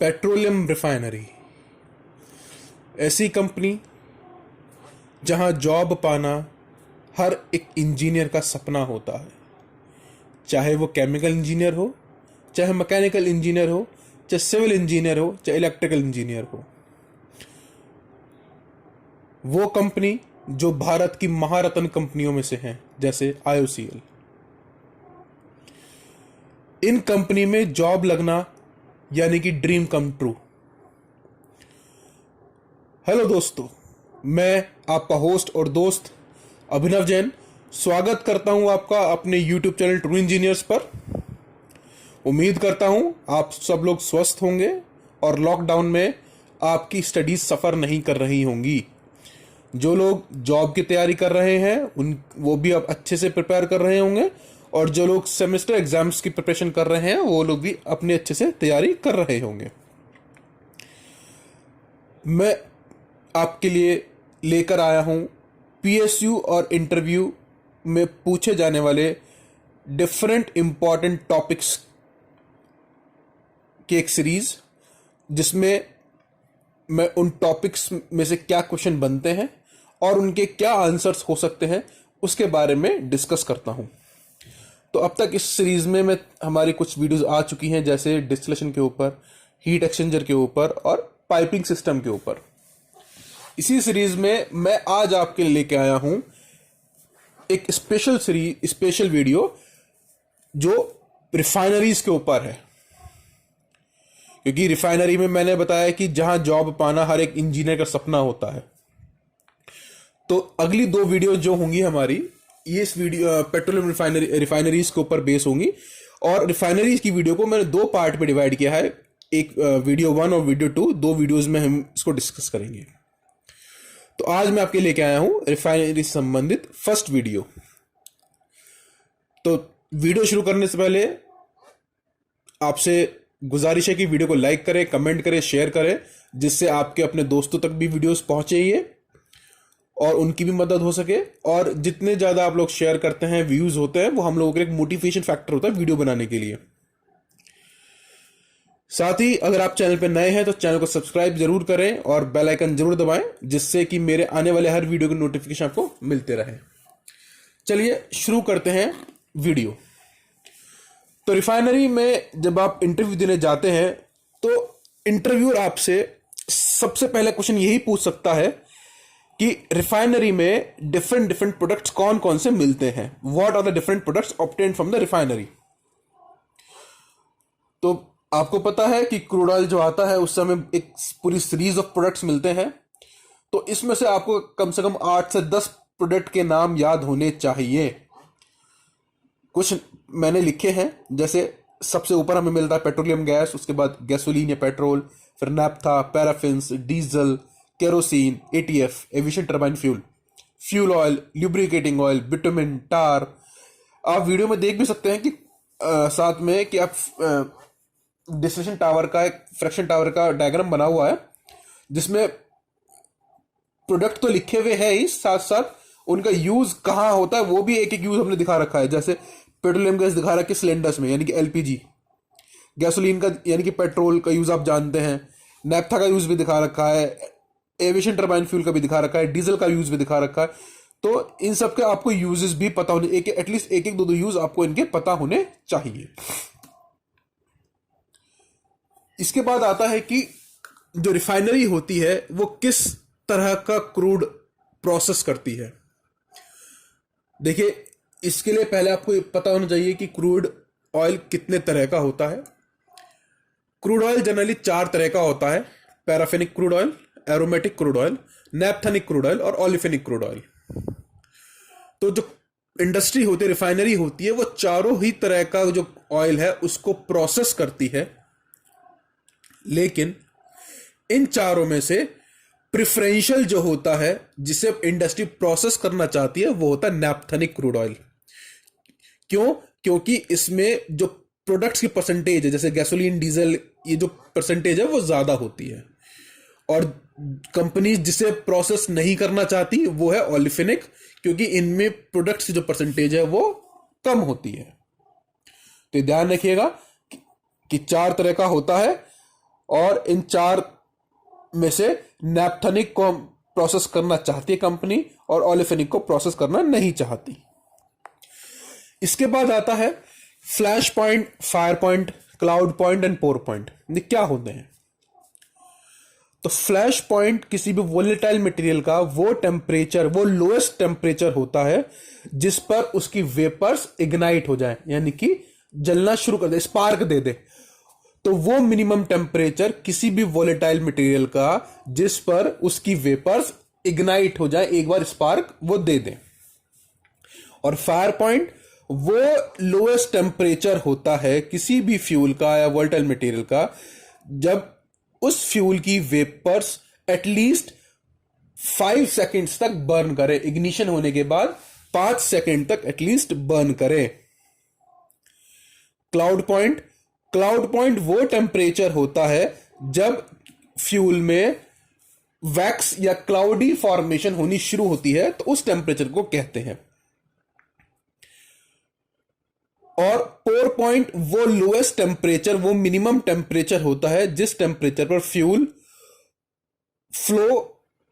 Petroleum refinery ऐसी company जहां job पाना हर एक इंजीनियर का सपना होता है, चाहे वो केमिकल इंजीनियर हो, चाहे मैकेनिकल इंजीनियर हो, चाहे सिविल इंजीनियर हो, चाहे इलेक्ट्रिकल इंजीनियर हो। वो कंपनी जो भारत की महारत्न कंपनियों में से है, जैसे IOCL। इन कंपनी में जॉब लगना यानी कि ड्रीम कम ट्रू। हेलो दोस्तों, मैं आपका होस्ट और दोस्त अभिनव जैन स्वागत करता हूं आपका अपने YouTube चैनल ट्रू इंजीनियर्स पर। उम्मीद करता हूं आप सब लोग स्वस्थ होंगे और लॉकडाउन में आपकी स्टडीज सफ़र नहीं कर रही होंगी। जो लोग जॉब की तैयारी कर रहे हैं वो भी अब अच्छे से प्रिपेयर कर रहे होंगे, और जो लोग सेमेस्टर एग्जाम्स की प्रिपरेशन कर रहे हैं वो लोग भी अपने अच्छे से तैयारी कर रहे होंगे। मैं आपके लिए लेकर आया हूं PSU और इंटरव्यू में पूछे जाने वाले डिफरेंट इंपॉर्टेंट टॉपिक्स की एक सीरीज, जिसमें मैं उन टॉपिक्स में से क्या क्वेश्चन बनते हैं और उनके क्या आंसर्स हो सकते हैं उसके बारे में डिस्कस करता हूं। तो अब तक इस सीरीज में हमारी कुछ वीडियोस आ चुकी हैं, जैसे डिस्टिलेशन के ऊपर, हीट एक्सचेंजर के ऊपर और पाइपिंग सिस्टम के ऊपर। इसी सीरीज में मैं आज आपके लिए लेके आया हूं एक स्पेशल वीडियो जो रिफाइनरीज के ऊपर है, क्योंकि रिफाइनरी में मैंने बताया कि जहां जॉब पाना हर एक इंजीनियर का सपना होता है। तो अगली दो वीडियो जो होंगी हमारी, ये इस वीडियो पेट्रोलियम रिफाइनरीज के ऊपर बेस होंगी, और रिफाइनरीज की वीडियो को मैंने दो पार्ट में डिवाइड किया है, एक वीडियो 1 और वीडियो 2। दो वीडियोस में हम इसको डिस्कस करेंगे। तो आज मैं आपके लेके आया हूं रिफाइनरी से संबंधित फर्स्ट वीडियो। तो वीडियो शुरू करने से पहले आपसे गुजारिश है कि वीडियो को लाइक करें, कमेंट करें, शेयर करें, जिससे आपके अपने दोस्तों तक भी वीडियोस पहुंचे ये और उनकी भी मदद हो सके। और जितने ज़्यादा आप लोग शेयर करते हैं, व्यूज़ होते हैं, वो हम लोगों के लिए एक मोटिवेशन फैक्टर होता है वीडियो बनाने के लिए। साथ ही अगर आप चैनल पर नए हैं तो चैनल को सब्सक्राइब जरूर करें और बेल आइकन जरूर दबाएं, जिससे कि मेरे आने वाले हर वीडियो के नोटिफिकेशन आपको मिलते रहे। चलिए शुरू करते हैं वीडियो। तो रिफाइनरी में जब आप इंटरव्यू देने जाते हैं तो इंटरव्यूअर आपसे सबसे पहले क्वेश्चन यही पूछ सकता है कि रिफाइनरी में डिफरेंट प्रोडक्ट्स कौन कौन से मिलते हैं। What are the different products obtained from the refinery. तो आपको पता है कि क्रूड ऑयल जो आता है उस समय एक पूरी सीरीज ऑफ प्रोडक्ट्स मिलते हैं। तो इसमें से आपको कम से कम 8 से 10 प्रोडक्ट के नाम याद होने चाहिए। कुछ मैंने लिखे हैं, जैसे सबसे ऊपर हमें मिलता है पेट्रोलियम गैस, उसके बाद गैसोलीन या पेट्रोल, फिर naphtha, paraffins, diesel, kerosene, ATF, aviation turbine fuel oil, lubricating oil, bitumen, tar. आप वीडियो में देख भी सकते हैं कि साथ में कि आप डिस्टिलेशन टावर का, एक फ्रैक्शन टावर का डायग्राम बना हुआ है, जिसमें प्रोडक्ट तो लिखे हुए हैं ही, साथ साथ उनका यूज कहाँ होता है वो भी एक एक यूज हमने दिखा रखा है। जैसे पेट्रोलियम गैस दिखा रखा है सिलेंडर्स में, यानी कि LPG। गैसोलीन का यानी कि पेट्रोल का यूज आप जानते हैं। नैप्था का यूज भी दिखा रखा है, एविएशन टर्बाइन फ्यूल का भी दिखा रखा है, डीजल का यूज भी दिखा रखा है। तो इन सब के आपको यूजेस भी पता होने, एटलीस्ट एक दो यूज आपको इनके पता होने चाहिए। इसके बाद आता है कि जो रिफाइनरी होती है वो किस तरह का क्रूड प्रोसेस करती है। देखिए, इसके लिए पहले आपको पता होना चाहिए कि क्रूड ऑयल कितने तरह का होता है। क्रूड ऑयल जनरली 4 तरह का होता है: paraffinic crude oil, aromatic crude oil, naphthenic crude oil और ओलिफिनिक क्रूड ऑयल। तो जो इंडस्ट्री होती है, रिफाइनरी होती है, वो चारों ही तरह का जो ऑयल है उसको प्रोसेस करती है। लेकिन इन चारों में से प्रिफरेंशियल जो होता है, जिसे इंडस्ट्री प्रोसेस करना चाहती है, वो होता है नैप्थेनिक क्रूड ऑयल। क्यों? क्योंकि इसमें जो प्रोडक्ट्स की परसेंटेज है, जैसे गैसोलीन, डीजल, ये जो परसेंटेज है वो ज्यादा होती है। और कंपनीज जिसे प्रोसेस नहीं करना चाहती वो है ओलिफिनिक, क्योंकि इनमें प्रोडक्ट्स की जो परसेंटेज है वो कम होती है। तो ध्यान रखिएगा कि 4 तरह का होता है और इन चार में से नैप्थेनिक को प्रोसेस करना चाहती है कंपनी और ओलेफिनिक को प्रोसेस करना नहीं चाहती। इसके बाद आता है flash point, fire point, cloud point and pour point. ये क्या होते हैं? तो फ्लैश पॉइंट किसी भी वोलेटाइल मटेरियल का वो टेम्परेचर, वो लोएस्ट टेम्परेचर होता है जिस पर उसकी वेपर्स इग्नाइट हो जाए, यानी कि जलना शुरू कर दे, स्पार्क दे दे। तो वो मिनिमम टेम्परेचर किसी भी वोलेटाइल मटेरियल का जिस पर उसकी वेपर्स इग्नाइट हो जाए, एक बार स्पार्क वो दे दे। और फायर पॉइंट वो लोएस्ट टेम्परेचर होता है किसी भी फ्यूल का या वोलेटाइल मटेरियल का जब उस फ्यूल की वेपर्स एटलीस्ट 5 सेकेंड्स तक बर्न करे, इग्निशन होने के बाद 5 सेकेंड तक एटलीस्ट बर्न करे। क्लाउड पॉइंट वो टेम्परेचर होता है जब फ्यूल में वैक्स या क्लाउडी फॉर्मेशन होनी शुरू होती है, तो उस टेम्परेचर को कहते हैं। और पोर पॉइंट वो लोएस्ट टेम्परेचर, वो मिनिमम टेम्परेचर होता है जिस टेम्परेचर पर फ्यूल फ्लो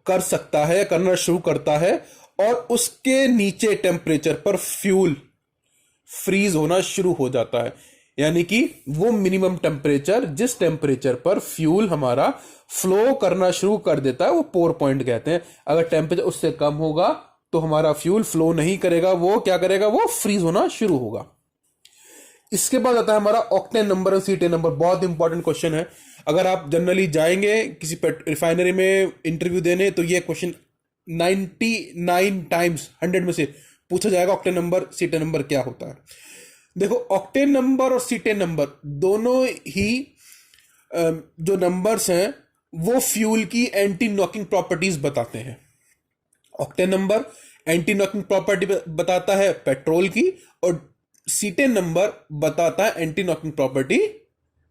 कर सकता है, करना शुरू करता है, और उसके नीचे टेम्परेचर पर फ्यूल फ्रीज होना शुरू हो जाता है। यानी कि वो मिनिमम टेम्परेचर जिस टेम्परेचर पर फ्यूल हमारा फ्लो करना शुरू कर देता है, वो पोर पॉइंट कहते हैं। अगर टेम्परेचर उससे कम होगा तो हमारा फ्यूल फ्लो नहीं करेगा, वो क्या करेगा, वो फ्रीज होना शुरू होगा। इसके बाद आता है हमारा ऑक्टेन नंबर और सीटेन नंबर। बहुत इंपॉर्टेंट क्वेश्चन है। अगर आप जनरली जाएंगे किसी रिफाइनरी में इंटरव्यू देने तो ये क्वेश्चन 99 टाइम्स 100 में से पूछा जाएगा, ऑक्टेन नंबर सीटेन नंबर क्या होता है। देखो, ऑक्टेन नंबर और सीटेन नंबर दोनों ही जो नंबर्स हैं वो फ्यूल की एंटी नॉकिंग प्रॉपर्टीज बताते हैं। Octane number anti knocking property बताता है पेट्रोल की, और सीटेन नंबर बताता है एंटी नॉकिंग प्रॉपर्टी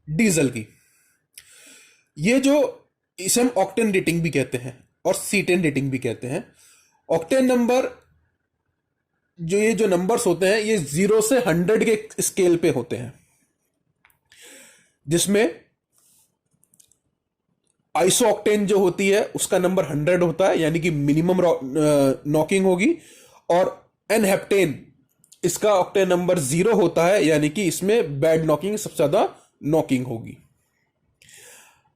डीजल की। ये जो इसे हम ऑक्टेन रेटिंग भी कहते हैं और सीटेन रेटिंग भी कहते हैं। ऑक्टेन नंबर ये जो नंबर्स होते हैं ये 0 से 100 के स्केल पे होते हैं, जिसमें आइसो ऑक्टेन जो होती है उसका नंबर 100 होता है, यानी कि मिनिमम नॉकिंग होगी, और एनहेप्टेन इसका ऑक्टेन नंबर 0 होता है, यानी कि इसमें बैड नॉकिंग, सबसे ज्यादा नॉकिंग होगी।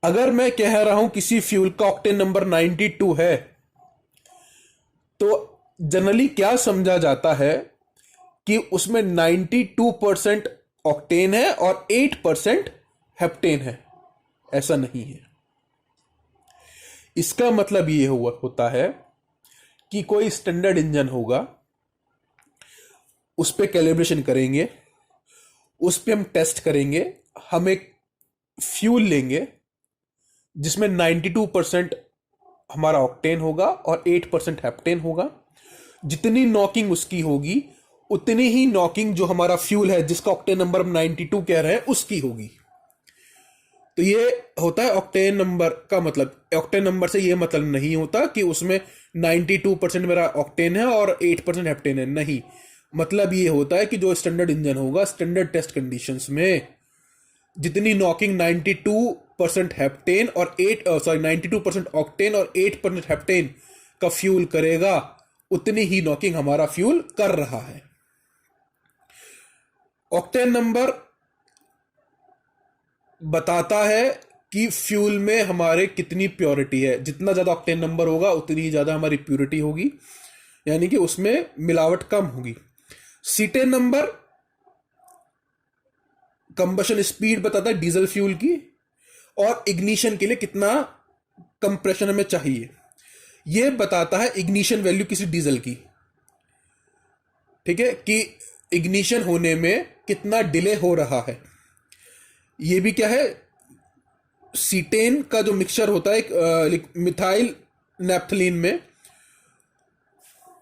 अगर मैं कह रहा हूं किसी फ्यूल का ऑक्टेन नंबर 92 है, तो जनरली क्या समझा जाता है कि उसमें 92% ऑक्टेन है और 8% हेप्टेन है। ऐसा नहीं है। इसका मतलब ये होता है कि कोई स्टैंडर्ड इंजन होगा, उस पर कैलिब्रेशन करेंगे, उस पर हम टेस्ट करेंगे, हम एक फ्यूल लेंगे जिसमें 92% हमारा ऑक्टेन होगा और 8% हेप्टेन होगा। जितनी नॉकिंग उसकी होगी उतनी ही नॉकिंग जो हमारा फ्यूल है जिसका ऑक्टेन नंबर हम 92 कह रहे हैं उसकी होगी। तो ये होता है ऑक्टेन नंबर का मतलब। ऑक्टेन नंबर से ये मतलब नहीं होता कि उसमें 92% मेरा ऑक्टेन है और 8% हेप्टेन है, नहीं। मतलब ये होता है कि जो स्टैंडर्ड इंजन होगा, स्टैंडर्ड टेस्ट कंडीशंस में जितनी नॉकिंग 92% हेप्टेन और 92% ऑक्टेन और 8% हेप्टेन का फ्यूल करेगा, उतनी ही नॉकिंग हमारा फ्यूल कर रहा है। ऑक्टेन नंबर बताता है कि फ्यूल में हमारे कितनी प्योरिटी है। जितना ज्यादा ऑक्टेन नंबर होगा उतनी ही ज्यादा हमारी प्योरिटी होगी, यानी कि उसमें मिलावट कम होगी। सीटेन नंबर कंबशन स्पीड बताता है डीजल फ्यूल की, और इग्निशन के लिए कितना कंप्रेशन हमें चाहिए यह बताता है इग्निशन वैल्यू किसी डीजल की। ठीक है, कि इग्निशन होने में कितना डिले हो रहा है। यह भी क्या है, सीटेन का जो मिक्सचर होता है मिथाइल नैप्थलीन में,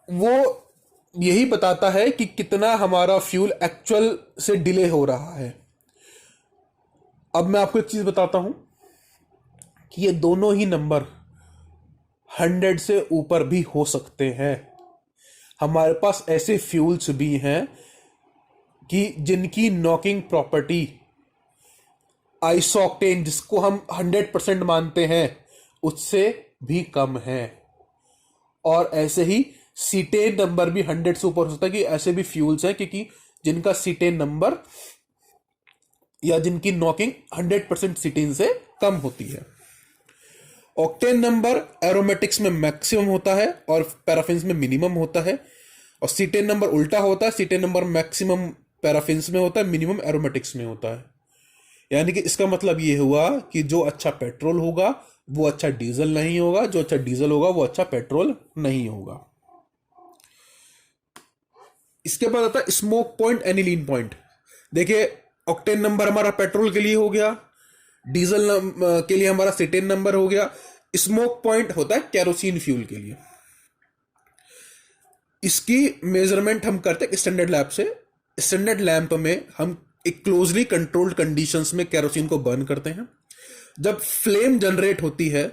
वो यही बताता है कि कितना हमारा फ्यूल एक्चुअल से डिले हो रहा है। अब मैं आपको एक चीज बताता हूं कि ये दोनों ही नंबर 100 से ऊपर भी हो सकते हैं। हमारे पास ऐसे फ्यूल्स भी हैं कि जिनकी नॉकिंग प्रॉपर्टी आइसोक्टेन जिसको हम 100% मानते हैं उससे भी कम है। और ऐसे ही सीटेन नंबर भी 100 से ऊपर हो सकता है कि ऐसे भी फ्यूल्स हैं क्योंकि जिनका सीटेन नंबर या जिनकी नॉकिंग 100% सीटेन से कम होती है। ऑक्टेन नंबर एरोमेटिक्स में मैक्सिमम होता है और पैराफिन्स में मिनिमम होता है, और सीटेन नंबर उल्टा होता है, सीटेन नंबर मैक्सिमम पैराफिन्स में होता है, मिनिमम एरोमेटिक्स में होता है। यानी कि इसका मतलब ये हुआ कि जो अच्छा पेट्रोल होगा वो अच्छा डीजल नहीं होगा, जो अच्छा डीजल होगा वो अच्छा पेट्रोल नहीं होगा। इसके बाद आता है स्मोक पॉइंट, एनिलीन पॉइंट। देखिए ऑक्टेन नंबर हमारा पेट्रोल के लिए हो गया, डीजल के लिए हमारा सीटेन नंबर हो गया, स्मोक पॉइंट होता है केरोसिन फ्यूल के लिए। इसकी मेजरमेंट हम करते हैं स्टैंडर्ड लैब से। स्टैंडर्ड लैंप में हम एक क्लोजली कंट्रोल्ड कंडीशंस में केरोसिन को बर्न करते हैं। जब फ्लेम जनरेट होती है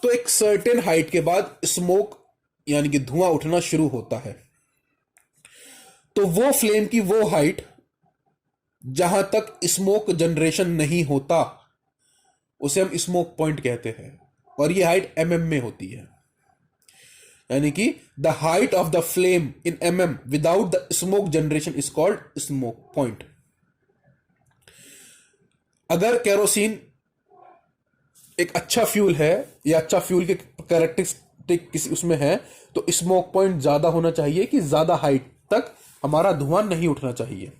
तो एक सर्टेन हाइट के बाद स्मोक यानी कि धुआं उठना शुरू होता है। तो वो फ्लेम की वो हाइट जहां तक स्मोक जनरेशन नहीं होता उसे हम स्मोक पॉइंट कहते हैं, और ये हाइट mm में होती है। यानी कि the height of the flame in mm without the smoke generation is called smoke point. अगर केरोसिन एक अच्छा फ्यूल है या अच्छा फ्यूल के कैरेक्टरिस्टिक किसी उसमें है तो स्मोक पॉइंट ज्यादा होना चाहिए कि ज्यादा हाइट तक हमारा धुआं नहीं उठना चाहिए।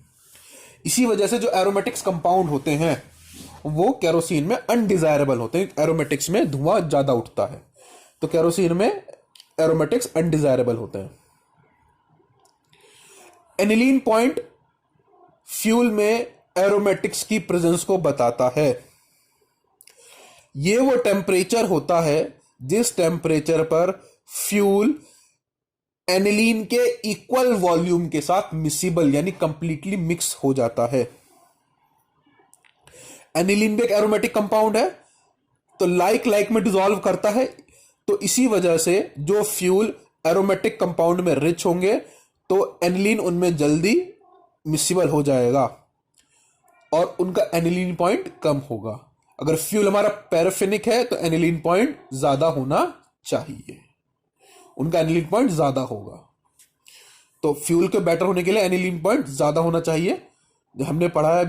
इसी वजह से जो एरोमेटिक्स कंपाउंड होते हैं वो केरोसिन में अनडिजायरेबल होते हैं। एरोमेटिक्स में धुआं ज्यादा उठता है तो केरोसिन में एरोमेटिक्स अनडिजायरेबल होते हैं। एनिलीन पॉइंट फ्यूल में एरोमेटिक्स की प्रेजेंस को बताता है। यह वो टेम्परेचर होता है जिस टेम्परेचर पर फ्यूल एनिलीन के इक्वल वॉल्यूम के साथ मिसिबल यानी कंप्लीटली मिक्स हो जाता है। एनिलीन भी एक एरोमेटिक कंपाउंड है तो लाइक में डिसॉल्व करता है, तो इसी वजह से जो फ्यूल एरोमेटिक कंपाउंड में रिच होंगे तो एनिलीन उनमें जल्दी मिसिबल हो जाएगा और उनका एनिलीन पॉइंट कम होगा। अगर फ्यूल हमारा पैराफिनिक है तो एनिलीन पॉइंट ज्यादा होना चाहिए, उनका एनिलीन पॉइंट ज्यादा होगा। तो फ्यूल के बेटर होने के लिए एनिलीन पॉइंट ज्यादा होना चाहिए। हमने पढ़ा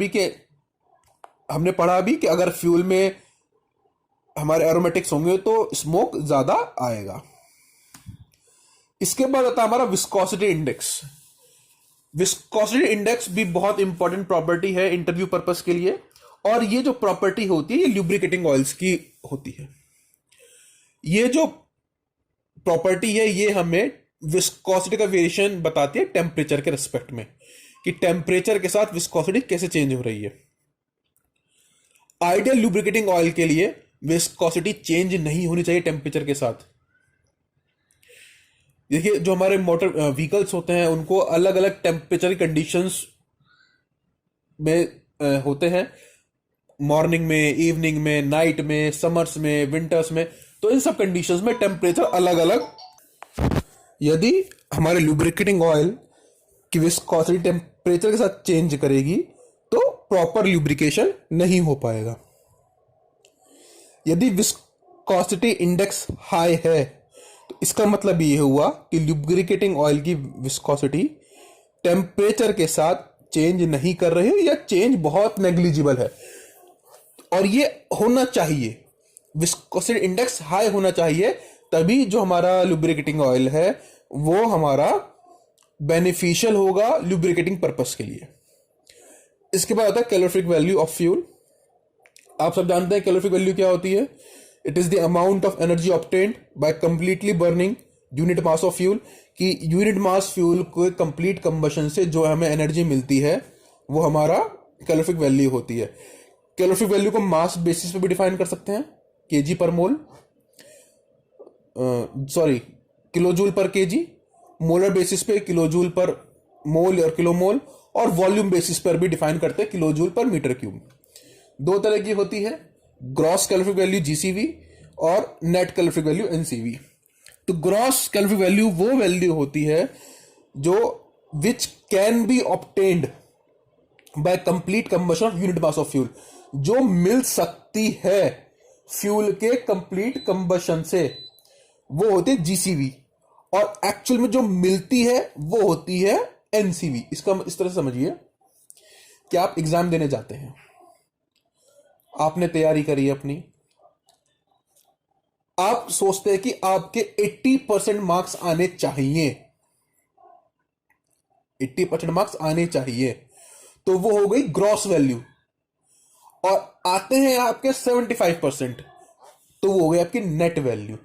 भी कि अगर फ्यूल में हमारे एरोमेटिक्स होंगे तो स्मोक ज्यादा आएगा। इसके बाद आता है हमारा विस्कोसिटी इंडेक्स। विस्कोसिटी इंडेक्स भी बहुत इंपॉर्टेंट प्रॉपर्टी है इंटरव्यू पर्पस के लिए, और ये जो प्रॉपर्टी होती है ये ल्यूब्रिकेटिंग ऑयल्स की होती है। ये जो प्रॉपर्टी है ये हमें विस्कोसिटी का वेरिएशन बताती है टेम्परेचर के रिस्पेक्ट में, कि टेम्परेचर के साथ विस्कोसिटी कैसे चेंज हो रही है। आइडियल लुब्रिकेटिंग ऑयल के लिए विस्कोसिटी चेंज नहीं होनी चाहिए टेम्परेचर के साथ। देखिए जो हमारे मोटर व्हीकल्स होते हैं उनको अलग अलग टेम्परेचर कंडीशंस में होते हैं, मॉर्निंग में, इवनिंग में, नाइट में, समर्स में, विंटर्स में, तो इन सब कंडीशंस में टेम्परेचर अलग अलग। यदि हमारे लुब्रिकेटिंग ऑयल की विस्कोसिटी टेम्परेचर के साथ चेंज करेगी तो प्रॉपर लुब्रिकेशन नहीं हो पाएगा। यदि विस्कोसिटी इंडेक्स हाई है तो इसका मतलब ये हुआ कि लुब्रिकेटिंग ऑयल की विस्कोसिटी टेम्परेचर के साथ चेंज नहीं कर रही है या चेंज बहुत नेग्लिजिबल है, और ये होना चाहिए, विस्कोसिटी इंडेक्स हाई होना चाहिए, तभी जो हमारा लुब्रिकेटिंग ऑयल है वो हमारा बेनिफिशियल होगा लुब्रिकेटिंग पर्पस के लिए। इसके बाद आता है कैलोरीफिक वैल्यू ऑफ फ्यूल। आप सब जानते हैं कैलोरीफिक वैल्यू क्या होती है। It is the amount of energy obtained by completely burning unit mass of fuel, कि यूनिट मास फ्यूल को कंप्लीट कंबशन से जो हमें एनर्जी मिलती है वो हमारा कैलोरीफिक वैल्यू होती है। कैलोरीफिक वैल्यू को मास बेसिस पे भी डिफाइन कर सकते हैं, केजी पर मोल, किलोजूल पर केजी, मोलर बेसिस पे किलोजूल पर मोल और किलोमोल, और वॉल्यूम बेसिस पर भी डिफाइन करते हैं किलोजूल पर मीटर क्यूब। दो तरह की होती है, ग्रॉस कैलोरीफिक वैल्यू जीसीवी और नेट कैलोरीफिक वैल्यू एनसीवी। तो ग्रॉस कैलोरीफिक वैल्यू वो वैल्यू होती है जो which can be obtained by complete combustion of unit mass of fuel, जो मिल सकती है फ्यूल के कंप्लीट कंबशन से, वो होती है जीसीवी, और एक्चुअल में जो मिलती है वो होती है एनसीवी। इसका इस तरह से समझिए कि आप एग्जाम देने जाते हैं, आपने तैयारी करी है अपनी, आप सोचते हैं कि आपके 80% मार्क्स आने चाहिए, 80% मार्क्स आने चाहिए, तो वो हो गई ग्रॉस वैल्यू, और आते हैं आपके 75%, तो वो हो गई आपकी नेट वैल्यू।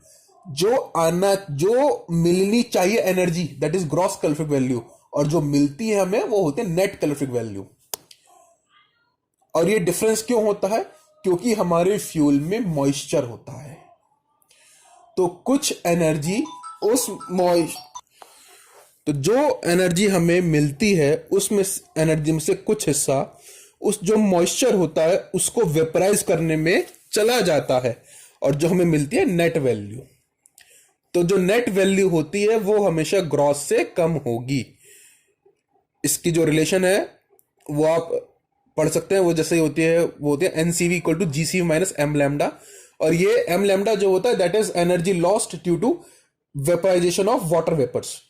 जो मिलनी चाहिए energy, that is gross calorific value, और जो मिलती है हमें वो होती है नेट कैलोरीफिक वैल्यू। और ये डिफरेंस क्यों होता है? क्योंकि हमारे फ्यूल में मॉइस्चर होता है, तो कुछ एनर्जी तो जो एनर्जी हमें मिलती है उसमें एनर्जी में से कुछ हिस्सा उस जो मॉइस्चर होता है उसको वेपराइज करने में चला जाता है, और जो हमें मिलती है नेट वैल्यू। तो जो नेट वैल्यू होती है वो हमेशा ग्रॉस से कम होगी। इसकी जो रिलेशन है वो आप पढ़ सकते हैं, वो जैसे होती है, वो होती है NCV equal to GCV minus M lambda, और ये एम लैम्डा जो होता है that is energy lost due to vaporisation of water vapours.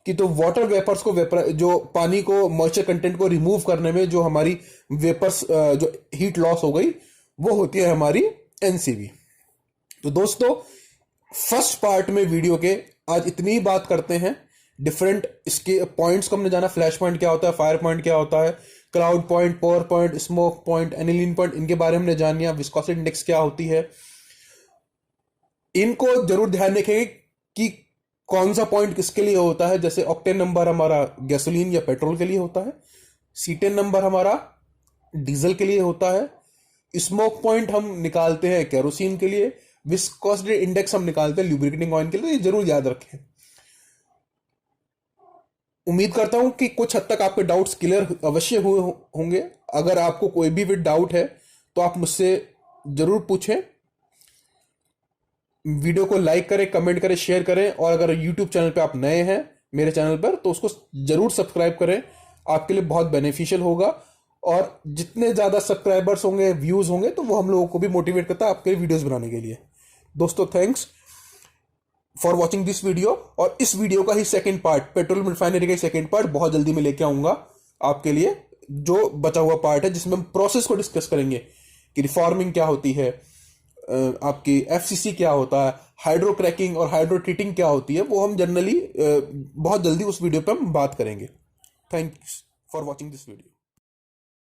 कि तो वाटर वेपर्स को जो पानी को मॉइस्चर कंटेंट को रिमूव करने में जो हमारी वेपर्स जो हीट लॉस हो गई वो होती है हमारी एनसीवी। तो दोस्तों फर्स्ट पार्ट में वीडियो के आज इतनी बात करते हैं। डिफरेंट इसके पॉइंट्स को हमने जाना, फ्लैश पॉइंट क्या होता है, फायर पॉइंट क्या होता है, cloud point, power point, smoke point, aniline point, इनके बारे में हमने जान लिया। विस्कोसिटी इंडेक्स क्या होती है, इनको जरूर ध्यान रखेंगे कि कौन सा पॉइंट किसके लिए होता है। जैसे ऑक्टेन नंबर हमारा गैसोलीन या पेट्रोल के लिए होता है, सीटेन नंबर हमारा डीजल के लिए होता है, स्मोक पॉइंट हम निकालते हैं केरोसिन के लिए, विस्कोसिटी इंडेक्स हम निकालते हैं ल्यूब्रिकेटिंग ऑयल के लिए। ये जरूर याद रखें। उम्मीद करता हूं कि कुछ हद तक आपके डाउट्स क्लियर अवश्य हुए होंगे। अगर आपको कोई भी डाउट है तो आप मुझसे जरूर पूछें। वीडियो को लाइक करें, कमेंट करें, शेयर करें, और अगर यूट्यूब चैनल पे आप नए हैं मेरे चैनल पर तो उसको जरूर सब्सक्राइब करें, आपके लिए बहुत बेनिफिशियल होगा। और जितने ज़्यादा सब्सक्राइबर्स होंगे, व्यूज़ होंगे, तो वो हम लोगों को भी मोटिवेट करता है आपके वीडियोस बनाने के लिए। दोस्तों thanks for watching this video, और इस वीडियो का ही सेकेंड पार्ट, पेट्रोल रिफाइनरी का सेकेंड पार्ट बहुत जल्दी मैं लेके आऊँगा आपके लिए। जो बचा हुआ पार्ट है जिसमें हम प्रोसेस को डिस्कस करेंगे कि रिफॉर्मिंग क्या होती है, आपकी एफसीसी क्या होता है, हाइड्रो क्रैकिंग और हाइड्रो ट्रीटिंग क्या होती है, वो हम जनरली बहुत जल्दी उस वीडियो पे हम बात करेंगे। Thanks for watching this video.